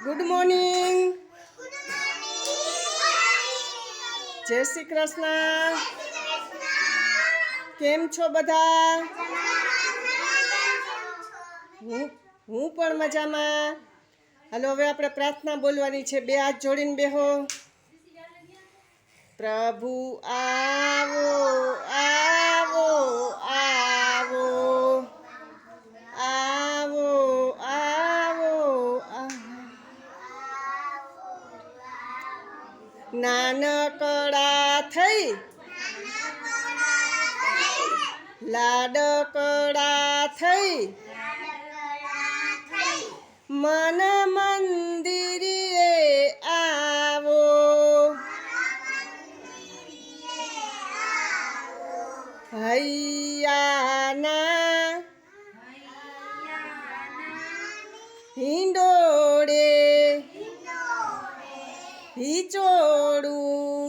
Good morning. જય શ્રી કૃષ્ણ. કેમ છો બધા? હું પણ મજામાં. હાલો હવે આપણે પ્રાર્થના બોલવાની છે. બે હાથ જોડીને બેહો. પ્રભુ આવો આવો આવો આવો આવો નાનકડા થઈ લાડકડા થઈ મન મંદિરે આવો. હૈયાના હિંડોળે હિચોડું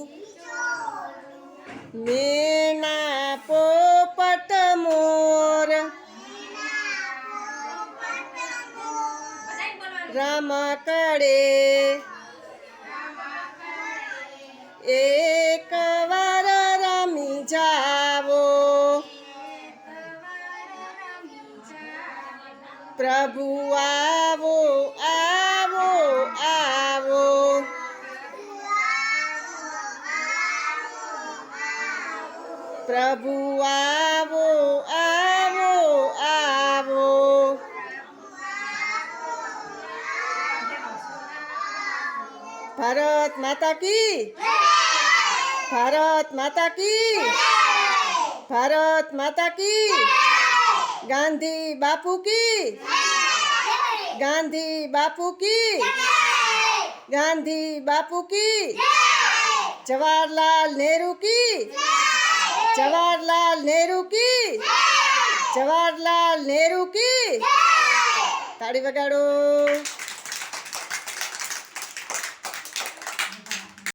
મેના પોપટ મોર રમકડે એક વાર રમી જાવો. પ્રભુ આવો આવો આવો પ્રભુ આવો આવો આવો. ભારત માતા કી, ભારત માતા કી, ભારત માતા કી. ગાંધી બાપુ કી, ગાંધી બાપુ કી, ગાંધી બાપુ કી. જવાહરલાલ નેहरू કી, જવાહરલાલ નેहरू કી, જવાહરલાલ નેहरू કી. તાળી વગાડો.